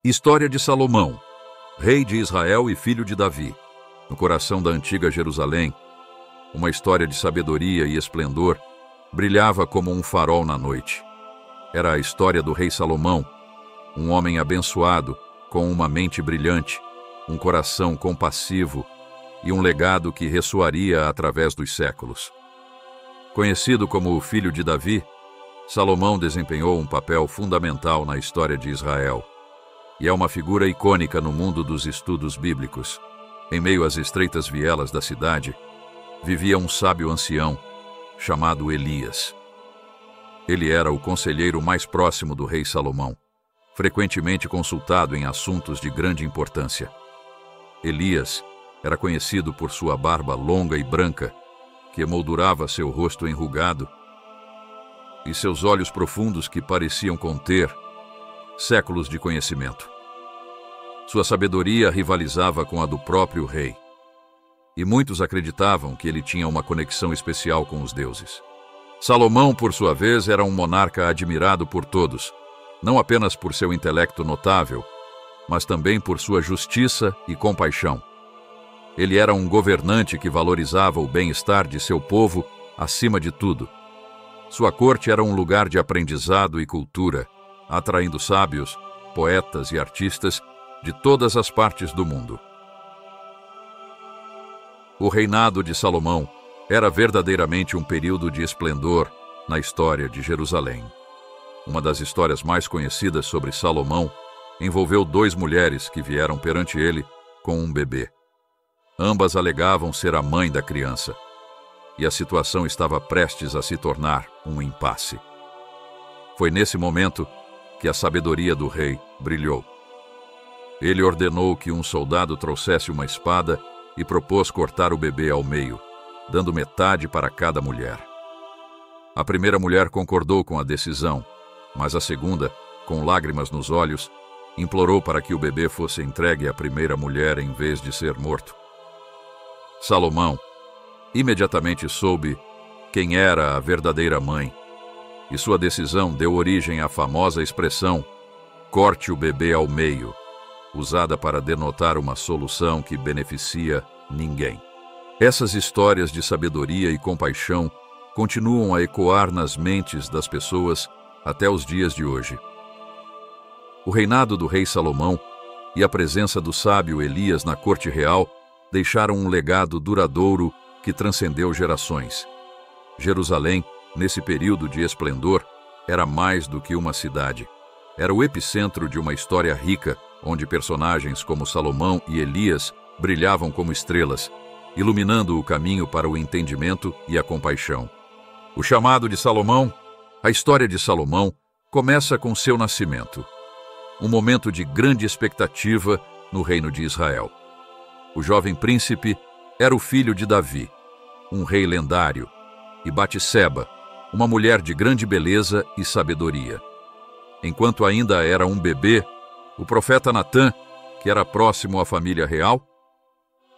História de Salomão, rei de Israel e filho de Davi. No coração da antiga Jerusalém, uma história de sabedoria e esplendor brilhava como um farol na noite. Era a história do rei Salomão, um homem abençoado, com uma mente brilhante, um coração compassivo e um legado que ressoaria através dos séculos. Conhecido como o filho de Davi, Salomão desempenhou um papel fundamental na história de Israel e é uma figura icônica no mundo dos estudos bíblicos. Em meio às estreitas vielas da cidade, vivia um sábio ancião chamado Elias. Ele era o conselheiro mais próximo do rei Salomão, frequentemente consultado em assuntos de grande importância. Elias era conhecido por sua barba longa e branca, que emoldurava seu rosto enrugado, e seus olhos profundos que pareciam conter séculos de conhecimento. Sua sabedoria rivalizava com a do próprio rei, e muitos acreditavam que ele tinha uma conexão especial com os deuses. Salomão, por sua vez, era um monarca admirado por todos, não apenas por seu intelecto notável, mas também por sua justiça e compaixão. Ele era um governante que valorizava o bem-estar de seu povo acima de tudo. Sua corte era um lugar de aprendizado e cultura, atraindo sábios, poetas e artistas de todas as partes do mundo. O reinado de Salomão era verdadeiramente um período de esplendor na história de Jerusalém. Uma das histórias mais conhecidas sobre Salomão envolveu 2 mulheres que vieram perante ele com um bebê. Ambas alegavam ser a mãe da criança, e a situação estava prestes a se tornar um impasse. Foi nesse momento que a sabedoria do rei brilhou. Ele ordenou que um soldado trouxesse uma espada e propôs cortar o bebê ao meio, dando metade para cada mulher. A primeira mulher concordou com a decisão, mas a segunda, com lágrimas nos olhos, implorou para que o bebê fosse entregue à primeira mulher em vez de ser morto. Salomão imediatamente soube quem era a verdadeira mãe, e sua decisão deu origem à famosa expressão "corte o bebê ao meio", usada para denotar uma solução que beneficia ninguém. Essas histórias de sabedoria e compaixão continuam a ecoar nas mentes das pessoas até os dias de hoje. O reinado do rei Salomão e a presença do sábio Elias na corte real deixaram um legado duradouro que transcendeu gerações. Jerusalém, nesse período de esplendor, era mais do que uma cidade. Era o epicentro de uma história rica, onde personagens como Salomão e Elias brilhavam como estrelas, iluminando o caminho para o entendimento e a compaixão. O chamado de Salomão, a história de Salomão, começa com seu nascimento, um momento de grande expectativa no reino de Israel. O jovem príncipe era o filho de Davi, um rei lendário, e Batseba, uma mulher de grande beleza e sabedoria. Enquanto ainda era um bebê, o profeta Natã, que era próximo à família real,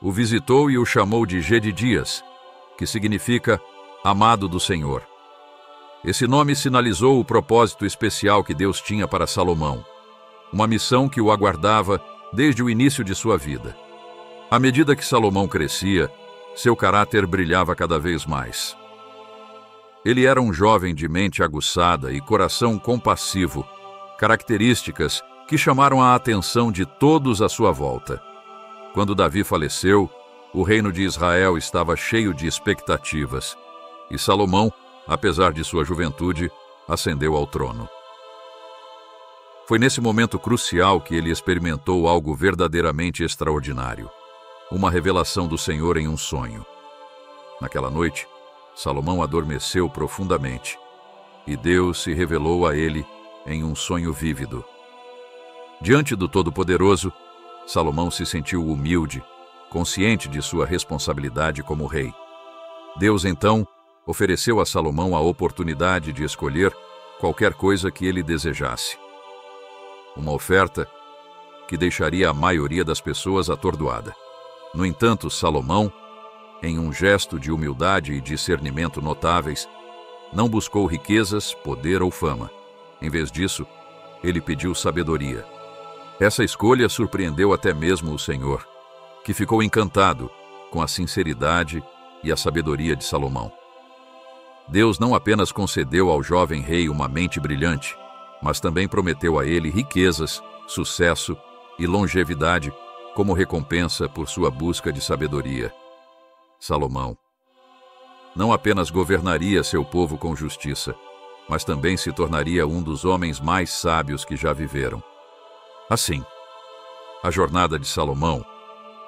o visitou e o chamou de Jedidias, que significa amado do Senhor. Esse nome sinalizou o propósito especial que Deus tinha para Salomão, uma missão que o aguardava desde o início de sua vida. À medida que Salomão crescia, seu caráter brilhava cada vez mais. Ele era um jovem de mente aguçada e coração compassivo, características que chamaram a atenção de todos à sua volta. Quando Davi faleceu, o reino de Israel estava cheio de expectativas, e Salomão, apesar de sua juventude, ascendeu ao trono. Foi nesse momento crucial que ele experimentou algo verdadeiramente extraordinário, uma revelação do Senhor em um sonho. Naquela noite, Salomão adormeceu profundamente, e Deus se revelou a ele em um sonho vívido. Diante do Todo-Poderoso, Salomão se sentiu humilde, consciente de sua responsabilidade como rei. Deus, então, ofereceu a Salomão a oportunidade de escolher qualquer coisa que ele desejasse. Uma oferta que deixaria a maioria das pessoas atordoada. No entanto, Salomão, em um gesto de humildade e discernimento notáveis, não buscou riquezas, poder ou fama. Em vez disso, ele pediu sabedoria. Essa escolha surpreendeu até mesmo o Senhor, que ficou encantado com a sinceridade e a sabedoria de Salomão. Deus não apenas concedeu ao jovem rei uma mente brilhante, mas também prometeu a ele riquezas, sucesso e longevidade como recompensa por sua busca de sabedoria. Salomão não apenas governaria seu povo com justiça, mas também se tornaria um dos homens mais sábios que já viveram. Assim, a jornada de Salomão,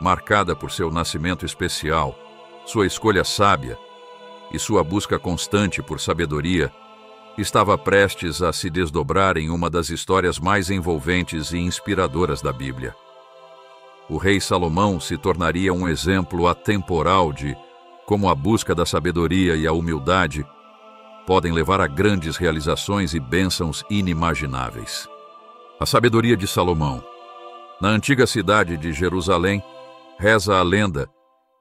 marcada por seu nascimento especial, sua escolha sábia e sua busca constante por sabedoria, estava prestes a se desdobrar em uma das histórias mais envolventes e inspiradoras da Bíblia. O rei Salomão se tornaria um exemplo atemporal de como a busca da sabedoria e a humildade podem levar a grandes realizações e bênçãos inimagináveis. A sabedoria de Salomão. Na antiga cidade de Jerusalém, reza a lenda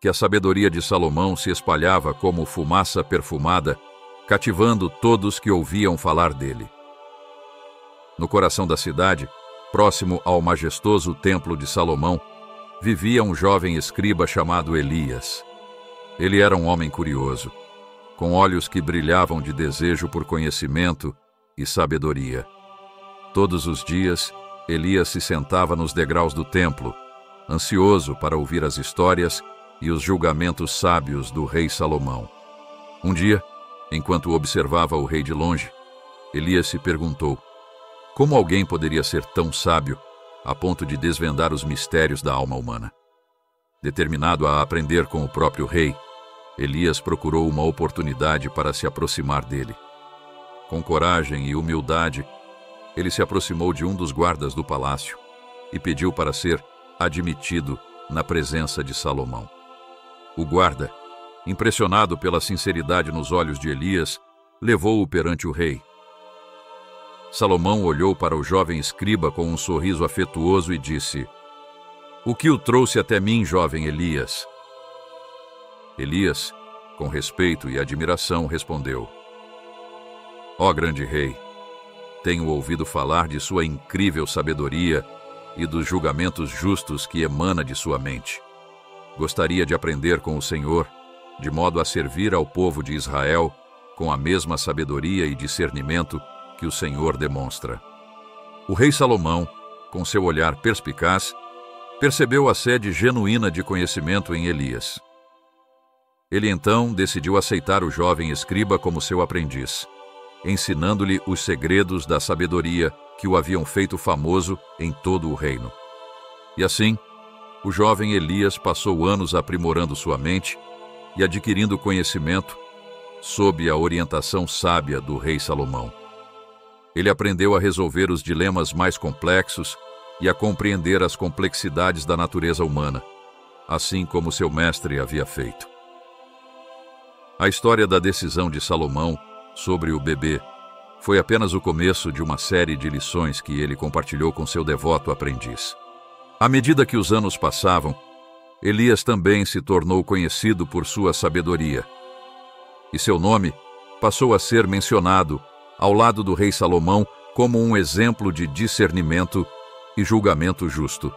que a sabedoria de Salomão se espalhava como fumaça perfumada, cativando todos que ouviam falar dele. No coração da cidade, próximo ao majestoso templo de Salomão, vivia um jovem escriba chamado Elias. Ele era um homem curioso, com olhos que brilhavam de desejo por conhecimento e sabedoria. Todos os dias, Elias se sentava nos degraus do templo, ansioso para ouvir as histórias e os julgamentos sábios do rei Salomão. Um dia, enquanto observava o rei de longe, Elias se perguntou: como alguém poderia ser tão sábio a ponto de desvendar os mistérios da alma humana? Determinado a aprender com o próprio rei, Elias procurou uma oportunidade para se aproximar dele. Com coragem e humildade, ele se aproximou de um dos guardas do palácio e pediu para ser admitido na presença de Salomão. O guarda, impressionado pela sinceridade nos olhos de Elias, levou-o perante o rei. Salomão olhou para o jovem escriba com um sorriso afetuoso e disse: o que o trouxe até mim, jovem Elias? Elias, com respeito e admiração, respondeu: ó grande rei, tenho ouvido falar de sua incrível sabedoria e dos julgamentos justos que emana de sua mente. Gostaria de aprender com o Senhor, de modo a servir ao povo de Israel com a mesma sabedoria e discernimento que o Senhor demonstra. O rei Salomão, com seu olhar perspicaz, percebeu a sede genuína de conhecimento em Elias. Ele então decidiu aceitar o jovem escriba como seu aprendiz, ensinando-lhe os segredos da sabedoria que o haviam feito famoso em todo o reino. E assim, o jovem Elias passou anos aprimorando sua mente e adquirindo conhecimento sob a orientação sábia do rei Salomão. Ele aprendeu a resolver os dilemas mais complexos e a compreender as complexidades da natureza humana, assim como seu mestre havia feito. A história da decisão de Salomão sobre o bebê foi apenas o começo de uma série de lições que ele compartilhou com seu devoto aprendiz. À medida que os anos passavam, Elias também se tornou conhecido por sua sabedoria, e seu nome passou a ser mencionado ao lado do rei Salomão como um exemplo de discernimento e julgamento justo.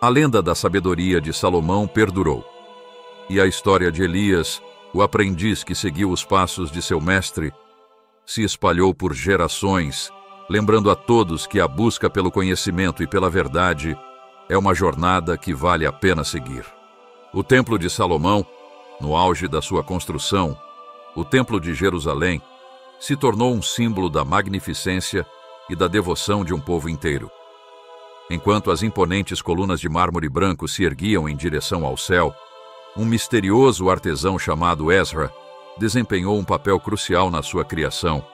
A lenda da sabedoria de Salomão perdurou, e a história de Elias, o aprendiz que seguiu os passos de seu mestre, se espalhou por gerações, lembrando a todos que a busca pelo conhecimento e pela verdade é uma jornada que vale a pena seguir. O Templo de Salomão, no auge da sua construção, o Templo de Jerusalém, se tornou um símbolo da magnificência e da devoção de um povo inteiro. Enquanto as imponentes colunas de mármore branco se erguiam em direção ao céu, um misterioso artesão chamado Ezra desempenhou um papel crucial na sua criação.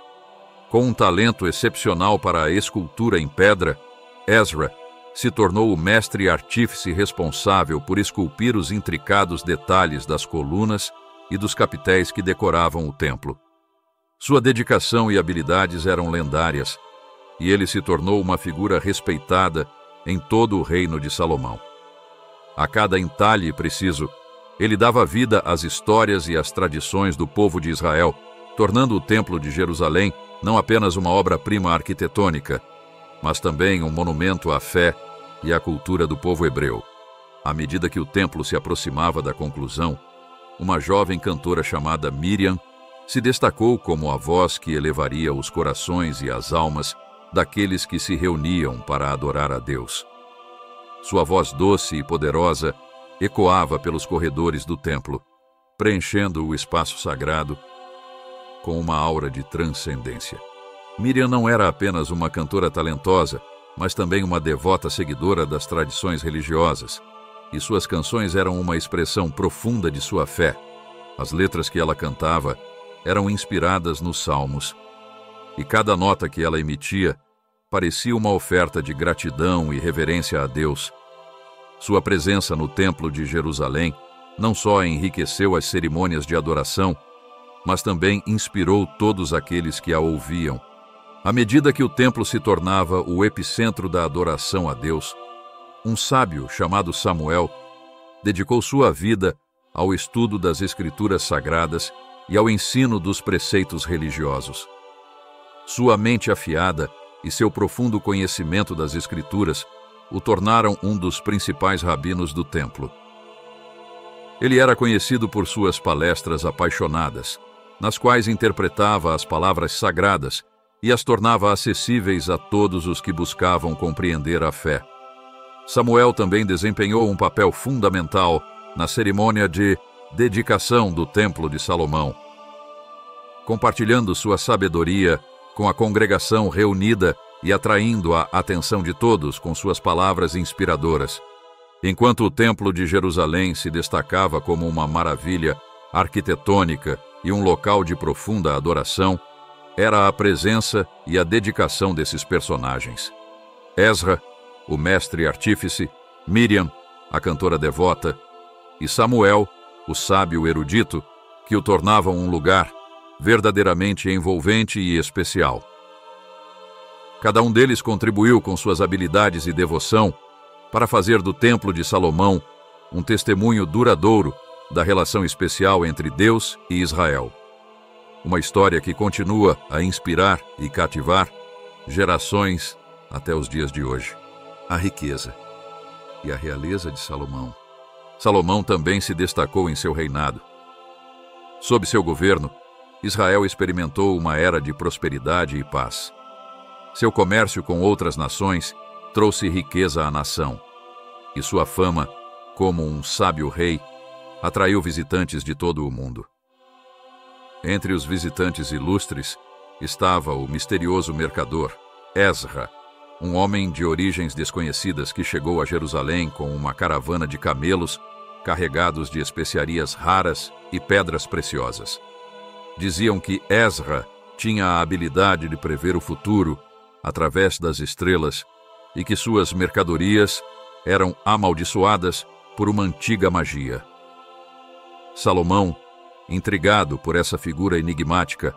Com um talento excepcional para a escultura em pedra, Ezra se tornou o mestre artífice responsável por esculpir os intricados detalhes das colunas e dos capitéis que decoravam o templo. Sua dedicação e habilidades eram lendárias, e ele se tornou uma figura respeitada em todo o reino de Salomão. A cada entalhe preciso, ele dava vida às histórias e às tradições do povo de Israel, tornando o Templo de Jerusalém não apenas uma obra-prima arquitetônica, mas também um monumento à fé e à cultura do povo hebreu. À medida que o templo se aproximava da conclusão, uma jovem cantora chamada Miriam se destacou como a voz que elevaria os corações e as almas daqueles que se reuniam para adorar a Deus. Sua voz doce e poderosa ecoava pelos corredores do templo, preenchendo o espaço sagrado com uma aura de transcendência. Miriam não era apenas uma cantora talentosa, mas também uma devota seguidora das tradições religiosas, e suas canções eram uma expressão profunda de sua fé. As letras que ela cantava eram inspiradas nos salmos, e cada nota que ela emitia parecia uma oferta de gratidão e reverência a Deus. Sua presença no Templo de Jerusalém não só enriqueceu as cerimônias de adoração, mas também inspirou todos aqueles que a ouviam. À medida que o templo se tornava o epicentro da adoração a Deus, um sábio chamado Samuel dedicou sua vida ao estudo das Escrituras Sagradas e ao ensino dos preceitos religiosos. Sua mente afiada e seu profundo conhecimento das Escrituras o tornaram um dos principais rabinos do templo. Ele era conhecido por suas palestras apaixonadas, nas quais interpretava as palavras sagradas e as tornava acessíveis a todos os que buscavam compreender a fé. Samuel também desempenhou um papel fundamental na cerimônia de dedicação do Templo de Salomão, compartilhando sua sabedoria com a congregação reunida e atraindo a atenção de todos com suas palavras inspiradoras. Enquanto o Templo de Jerusalém se destacava como uma maravilha arquitetônica e um local de profunda adoração, era a presença e a dedicação desses personagens. Ezra, o mestre artífice, Miriam, a cantora devota, e Samuel, o sábio erudito, que o tornavam um lugar verdadeiramente envolvente e especial. Cada um deles contribuiu com suas habilidades e devoção para fazer do Templo de Salomão um testemunho duradouro da relação especial entre Deus e Israel. Uma história que continua a inspirar e cativar gerações até os dias de hoje. A riqueza e a realeza de Salomão. Salomão também se destacou em seu reinado. Sob seu governo, Israel experimentou uma era de prosperidade e paz. Seu comércio com outras nações trouxe riqueza à nação, e sua fama, como um sábio rei, atraiu visitantes de todo o mundo. Entre os visitantes ilustres estava o misterioso mercador Ezra, um homem de origens desconhecidas que chegou a Jerusalém com uma caravana de camelos carregados de especiarias raras e pedras preciosas. Diziam que Ezra tinha a habilidade de prever o futuro através das estrelas e que suas mercadorias eram amaldiçoadas por uma antiga magia. Salomão, intrigado por essa figura enigmática,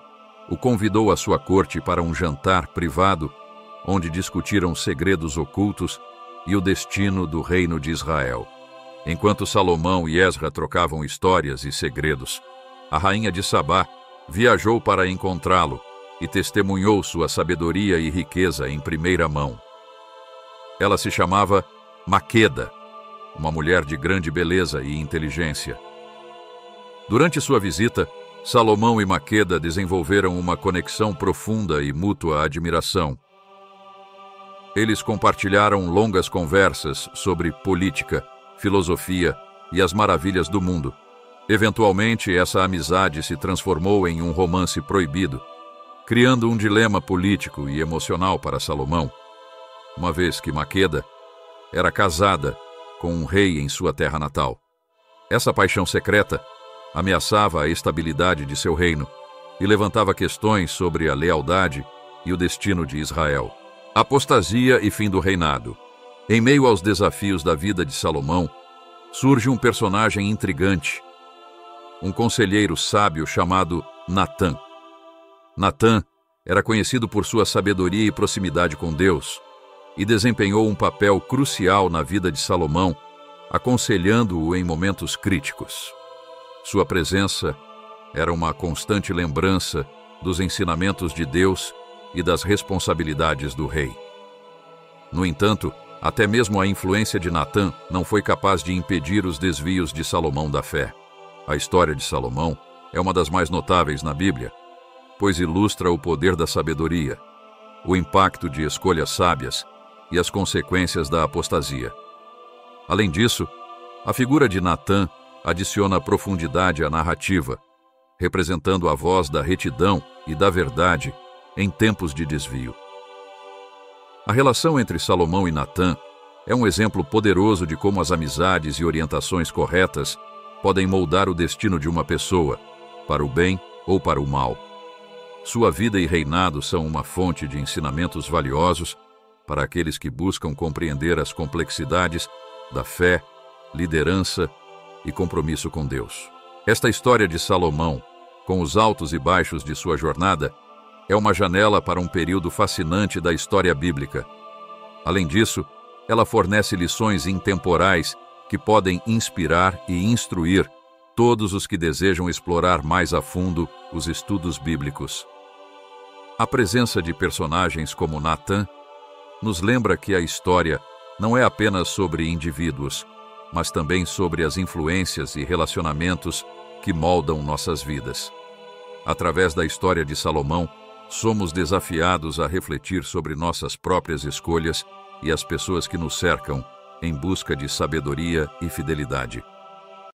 o convidou à sua corte para um jantar privado, onde discutiram segredos ocultos e o destino do reino de Israel. Enquanto Salomão e Ezra trocavam histórias e segredos, a rainha de Sabá viajou para encontrá-lo e testemunhou sua sabedoria e riqueza em primeira mão. Ela se chamava Maqueda, uma mulher de grande beleza e inteligência. Durante sua visita, Salomão e Maqueda desenvolveram uma conexão profunda e mútua admiração. Eles compartilharam longas conversas sobre política, filosofia e as maravilhas do mundo. Eventualmente, essa amizade se transformou em um romance proibido, criando um dilema político e emocional para Salomão, uma vez que Maqueda era casada com um rei em sua terra natal. Essa paixão secreta ameaçava a estabilidade de seu reino e levantava questões sobre a lealdade e o destino de Israel. Apostasia e fim do reinado. Em meio aos desafios da vida de Salomão, surge um personagem intrigante, um conselheiro sábio chamado Natã. Natã era conhecido por sua sabedoria e proximidade com Deus e desempenhou um papel crucial na vida de Salomão, aconselhando-o em momentos críticos. Sua presença era uma constante lembrança dos ensinamentos de Deus e das responsabilidades do rei. No entanto, até mesmo a influência de Natã não foi capaz de impedir os desvios de Salomão da fé. A história de Salomão é uma das mais notáveis na Bíblia, pois ilustra o poder da sabedoria, o impacto de escolhas sábias e as consequências da apostasia. Além disso, a figura de Natã adiciona profundidade à narrativa, representando a voz da retidão e da verdade em tempos de desvio. A relação entre Salomão e Natã é um exemplo poderoso de como as amizades e orientações corretas podem moldar o destino de uma pessoa, para o bem ou para o mal. Sua vida e reinado são uma fonte de ensinamentos valiosos para aqueles que buscam compreender as complexidades da fé, liderança e compromisso com Deus. Esta história de Salomão, com os altos e baixos de sua jornada, é uma janela para um período fascinante da história bíblica. Além disso, ela fornece lições intemporais que podem inspirar e instruir todos os que desejam explorar mais a fundo os estudos bíblicos. A presença de personagens como Natã nos lembra que a história não é apenas sobre indivíduos, mas também sobre as influências e relacionamentos que moldam nossas vidas. Através da história de Salomão, somos desafiados a refletir sobre nossas próprias escolhas e as pessoas que nos cercam, em busca de sabedoria e fidelidade.